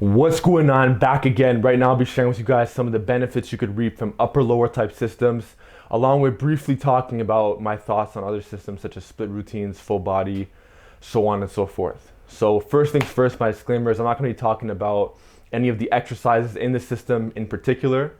What's going on? Back again. Right now I'll be sharing with you guys some of the benefits you could reap from upper lower type systems, along with briefly talking about my thoughts on other systems such as split routines, full body, so on and so forth. So first things first, my disclaimer is I'm not going to be talking about any of the exercises in the system in particular,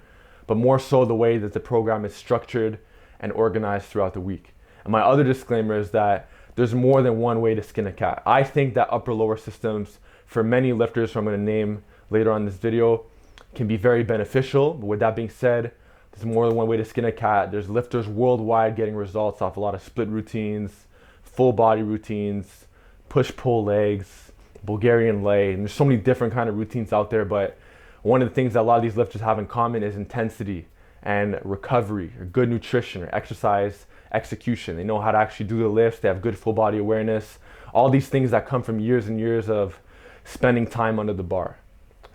but more so the way that the program is structured and organized throughout the week. And my other disclaimer is that there's more than one way to skin a cat. I think that upper lower systems for many lifters who I'm going to name later on in this video can be very beneficial. But with that being said, there's more than one way to skin a cat. There's lifters worldwide getting results off a lot of split routines, full body routines, push-pull legs, Bulgarian lay, and there's so many different kind of routines out there. But one of the things that a lot of these lifters have in common is intensity and recovery, or good nutrition, or exercise execution. They know how to actually do the lifts. They have good full body awareness. All these things that come from years and years of spending time under the bar.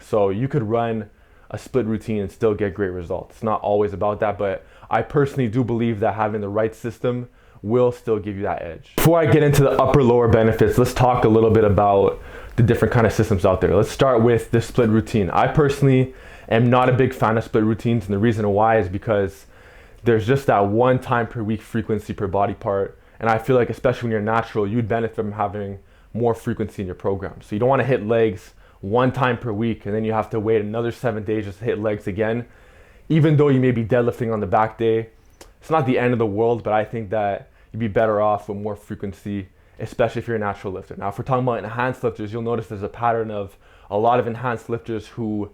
So you could run a split routine and still get great results. It's not always about that, but I personally do believe that having the right system will still give you that edge. Before I get into the upper lower benefits, let's talk a little bit about the different kind of systems out there. Let's start with the split routine. I personally am not a big fan of split routines, and the reason why is because there's just that one time per week frequency per body part, and I feel like especially when you're natural, you'd benefit from having more frequency in your program. So you don't want to hit legs one time per week and then you have to wait another 7 days just to hit legs again. Even though you may be deadlifting on the back day, it's not the end of the world, but I think that you'd be better off with more frequency, especially if you're a natural lifter. Now, if we're talking about enhanced lifters, you'll notice there's a pattern of a lot of enhanced lifters who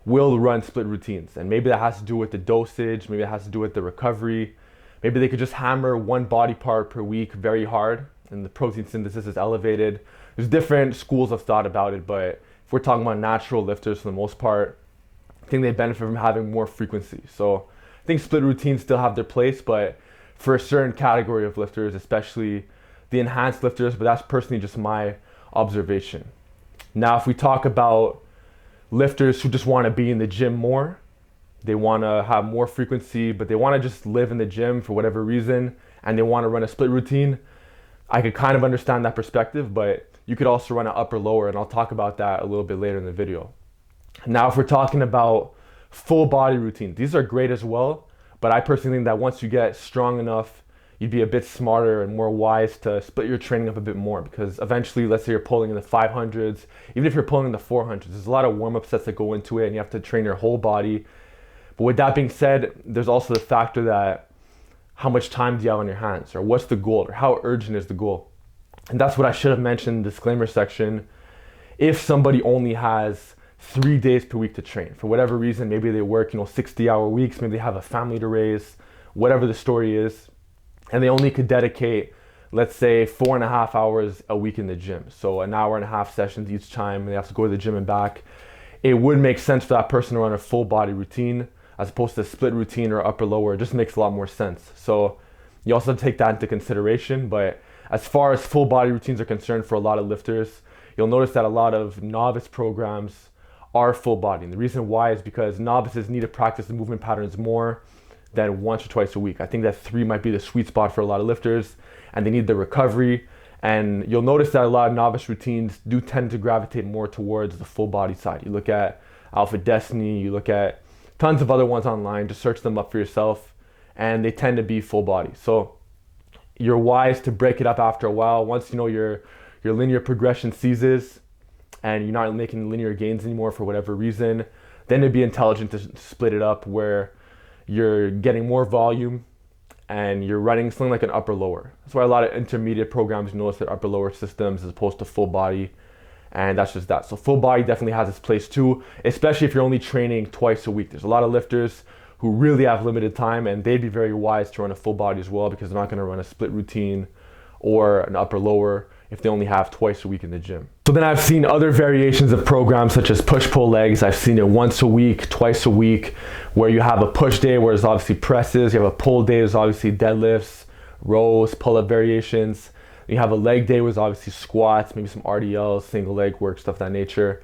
will run split routines. And maybe that has to do with the dosage, maybe it has to do with the recovery. Maybe they could just hammer one body part per week very hard and the protein synthesis is elevated. There's different schools of thought about it, but if we're talking about natural lifters for the most part, I think they benefit from having more frequency. So I think split routines still have their place, but for a certain category of lifters, especially the enhanced lifters, but that's personally just my observation. Now, if we talk about lifters who just want to be in the gym more, they want to have more frequency, but they want to just live in the gym for whatever reason, and they want to run a split routine, I could kind of understand that perspective, but you could also run an upper lower, and I'll talk about that a little bit later in the video. Now, if we're talking about full body routines, these are great as well, but I personally think that once you get strong enough, you'd be a bit smarter and more wise to split your training up a bit more, because eventually, let's say you're pulling in the 500s, even if you're pulling in the 400s, there's a lot of warm-up sets that go into it, and you have to train your whole body. But with that being said, there's also the factor that how much time do you have on your hands, or what's the goal, or how urgent is the goal? And that's what I should have mentioned in the disclaimer section. If somebody only has 3 days per week to train, for whatever reason, maybe they work 60-hour weeks, maybe they have a family to raise, whatever the story is, and they only could dedicate, let's say, 4.5 hours a week in the gym. So an hour and a half sessions each time, and they have to go to the gym and back. It would make sense for that person to run a full body routine as opposed to a split routine or upper lower. It just makes a lot more sense. So you also have to take that into consideration. But as far as full body routines are concerned for a lot of lifters, you'll notice that a lot of novice programs are full body. And the reason why is because novices need to practice the movement patterns more than once or twice a week. I think that 3 might be the sweet spot for a lot of lifters, and they need the recovery. And you'll notice that a lot of novice routines do tend to gravitate more towards the full body side. You look at Alpha Destiny, you look at tons of other ones online, just search them up for yourself, and they tend to be full body. So you're wise to break it up after a while. Once you know your linear progression ceases and you're not making linear gains anymore for whatever reason, then it'd be intelligent to split it up where you're getting more volume and you're running something like an upper lower. That's why a lot of intermediate programs notice their upper lower systems as opposed to full body. And that's just that. So full body definitely has its place too, especially if you're only training twice a week. There's a lot of lifters who really have limited time, and they'd be very wise to run a full body as well, because they're not going to run a split routine or an upper lower if they only have twice a week in the gym. So then I've seen other variations of programs such as push-pull legs. I've seen it once a week, twice a week, where you have a push day where there's obviously presses, you have a pull day, there's obviously deadlifts, rows, pull-up variations. You have a leg day with obviously squats, maybe some RDLs, single leg work, stuff of that nature.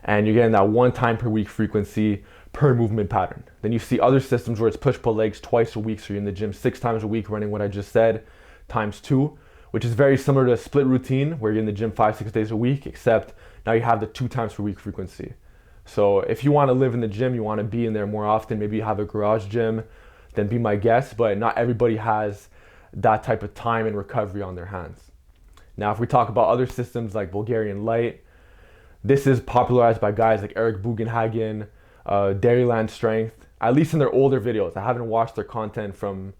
And you're getting that 1 time per week frequency per movement pattern. Then you see other systems where it's push-pull legs twice a week. So you're in the gym 6 times a week running what I just said, times 2, which is very similar to a split routine where you're in the gym 5-6 days a week, except now you have the 2 times per week frequency. So if you want to live in the gym, you want to be in there more often, maybe you have a garage gym, then be my guest. But not everybody has that type of time and recovery on their hands. Now, if we talk about other systems like Bulgarian Light, this is popularized by guys like Eric Bugenhagen, Dairyland Strength, at least in their older videos. I haven't watched their content from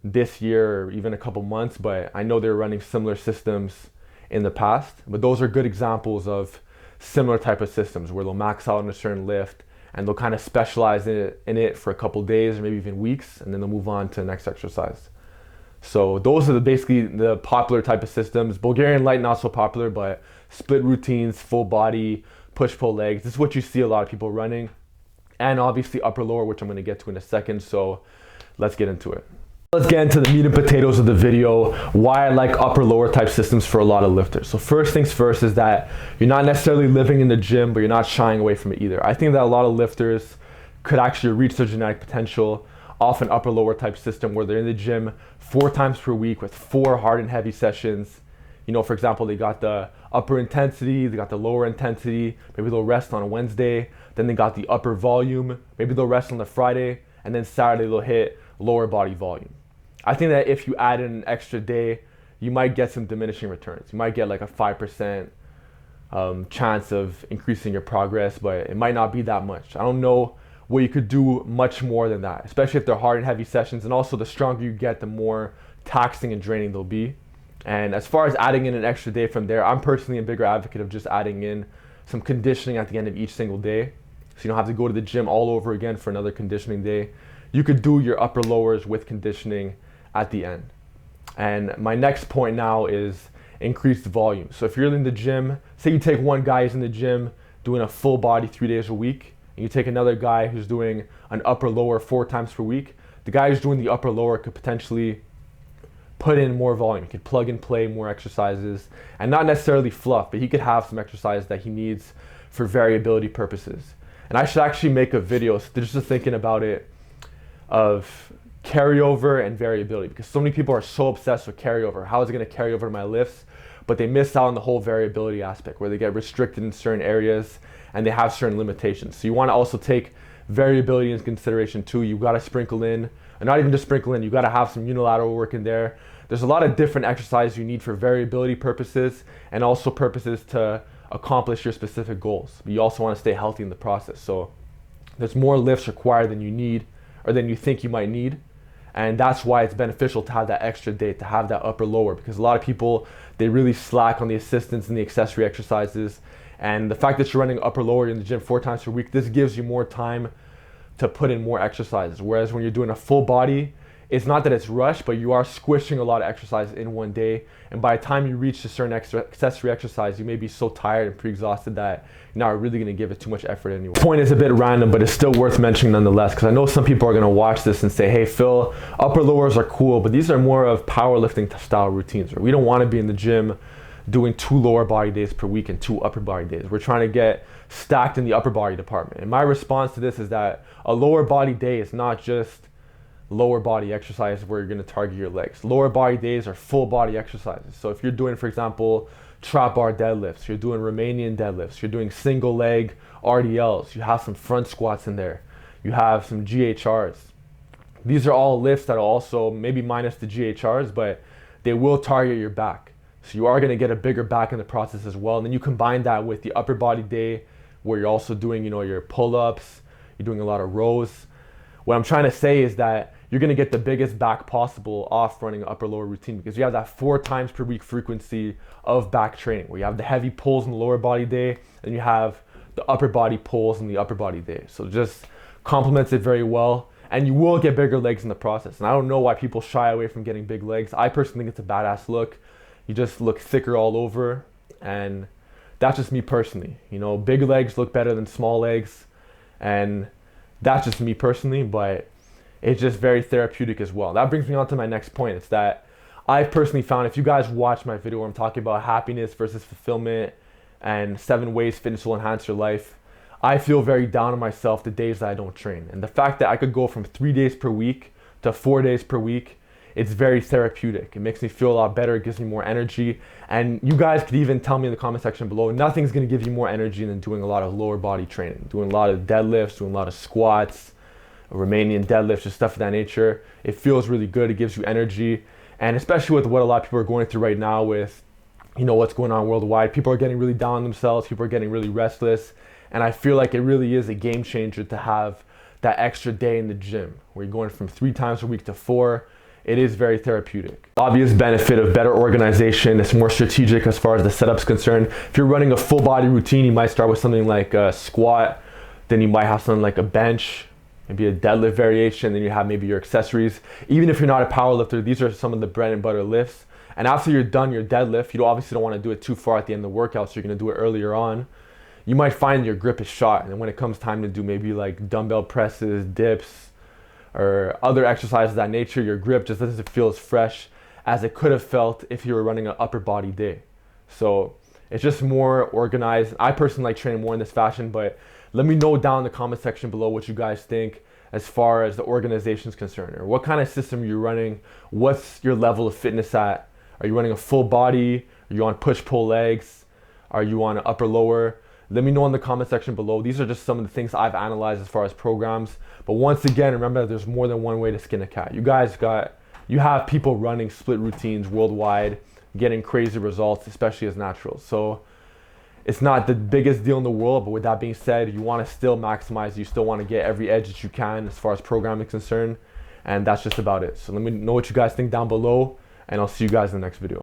this year or even a couple months, but I know they're running similar systems in the past. But those are good examples of similar type of systems where they'll max out on a certain lift and they'll kind of specialize in it for a couple days or maybe even weeks, and then they'll move on to the next exercise. So those are basically the popular type of systems. Bulgarian Light, not so popular, but split routines, full body, push-pull legs. This is what you see a lot of people running. And obviously upper lower, which I'm going to get to in a second. So let's get into it. Let's get into the meat and potatoes of the video, why I like upper lower type systems for a lot of lifters. So first things first is that you're not necessarily living in the gym, but you're not shying away from it either. I think that a lot of lifters could actually reach their genetic potential off an upper lower type system where they're in the gym 4 times per week with 4 hard and heavy sessions. You know, for example, they got the upper intensity, they got the lower intensity, maybe they'll rest on a Wednesday, then they got the upper volume, maybe they'll rest on the Friday, and then Saturday they'll hit lower body volume. I think that if you add in an extra day, you might get some diminishing returns. You might get like a 5% chance of increasing your progress, but it might not be that much. I don't know where you could do much more than that, especially if they're hard and heavy sessions. And also the stronger you get, the more taxing and draining they'll be. And as far as adding in an extra day from there, I'm personally a bigger advocate of just adding in some conditioning at the end of each single day. So you don't have to go to the gym all over again for another conditioning day. You could do your upper lowers with conditioning at the end. And my next point now is increased volume. So if you're in the gym, say you take one guy who's in the gym doing a full body 3 days a week, and you take another guy who's doing an upper lower 4 times per week, the guy who's doing the upper lower could potentially put in more volume. He could plug and play more exercises, and not necessarily fluff, but he could have some exercise that he needs for variability purposes. And I should actually make a video, so just thinking about it, of carryover and variability, because so many people are so obsessed with carryover. How is it going to carry over to my lifts? But they miss out on the whole variability aspect where they get restricted in certain areas and they have certain limitations. So you want to also take variability into consideration too. You got to sprinkle in, and not even just sprinkle in, you got to have some unilateral work in there. There's a lot of different exercises you need for variability purposes and also purposes to accomplish your specific goals. But you also want to stay healthy in the process. So there's more lifts required than you need or than you think you might need. And that's why it's beneficial to have that extra day, to have that upper lower, because a lot of people, they really slack on the assistance and the accessory exercises. And the fact that you're running upper lower in the gym 4 times per week, this gives you more time to put in more exercises. Whereas when you're doing a full body, it's not that it's rushed, but you are squishing a lot of exercise in one day. And by the time you reach a certain accessory exercise, you may be so tired and pre-exhausted that you're not really going to give it too much effort anyway. The point is a bit random, but it's still worth mentioning nonetheless, because I know some people are going to watch this and say, hey, Phil, upper lowers are cool, but these are more of powerlifting style routines. We don't want to be in the gym doing 2 lower body days per week and 2 upper body days. We're trying to get stacked in the upper body department. And my response to this is that a lower body day is not just lower body exercise where you're going to target your legs. Lower body days are full body exercises. So if you're doing, for example, trap bar deadlifts, you're doing Romanian deadlifts, you're doing single leg RDLs, you have some front squats in there, you have some GHRs. These are all lifts that are also maybe minus the GHRs, but they will target your back. So you are going to get a bigger back in the process as well. And then you combine that with the upper body day where you're also doing, your pull-ups, you're doing a lot of rows. What I'm trying to say is that you're going to get the biggest back possible off running an upper lower routine, because you have that 4 times per week frequency of back training where you have the heavy pulls in the lower body day and you have the upper body pulls in the upper body day. So it just complements it very well, and you will get bigger legs in the process. And I don't know why people shy away from getting big legs. I personally think it's a badass look. You just look thicker all over, and that's just me personally. Big legs look better than small legs, and that's just me personally, but it's just very therapeutic as well. That brings me on to my next point. It's that I've personally found, if you guys watch my video where I'm talking about happiness versus fulfillment and 7 ways fitness will enhance your life, I feel very down on myself the days that I don't train. And the fact that I could go from 3 days per week to 4 days per week it's very therapeutic. It makes me feel a lot better. It gives me more energy. And you guys could even tell me in the comment section below, nothing's going to give you more energy than doing a lot of lower body training, doing a lot of deadlifts, doing a lot of squats, Romanian deadlifts, just stuff of that nature. It feels really good. It gives you energy. And especially with what a lot of people are going through right now with, what's going on worldwide, people are getting really down on themselves. People are getting really restless. And I feel like it really is a game changer to have that extra day in the gym where you're going from 3 times a week to 4. It is very therapeutic. Obvious benefit of better organization. It's more strategic as far as the setup's concerned. If you're running a full body routine, you might start with something like a squat, then you might have something like a bench, maybe a deadlift variation, then you have maybe your accessories. Even if you're not a power lifter, these are some of the bread and butter lifts. And after you're done your deadlift, you obviously don't want to do it too far at the end of the workout, so you're going to do it earlier on. You might find your grip is shot, and then when it comes time to do maybe like dumbbell presses, dips, or other exercises of that nature, your grip just doesn't feel as fresh as it could have felt if you were running an upper body day. So it's just more organized. I personally like training more in this fashion, but let me know down in the comment section below what you guys think as far as the organization is concerned, or what kind of system you're running. What's your level of fitness at? Are you running a full body? Are you on push-pull legs? Are you on upper lower? Let me know in the comment section below. These are just some of the things I've analyzed as far as programs. But once again, remember that there's more than one way to skin a cat. You have people running split routines worldwide, getting crazy results, especially as naturals. So it's not the biggest deal in the world, but with that being said, you want to still maximize. You still want to get every edge that you can as far as programming is concerned. And that's just about it. So let me know what you guys think down below, and I'll see you guys in the next video.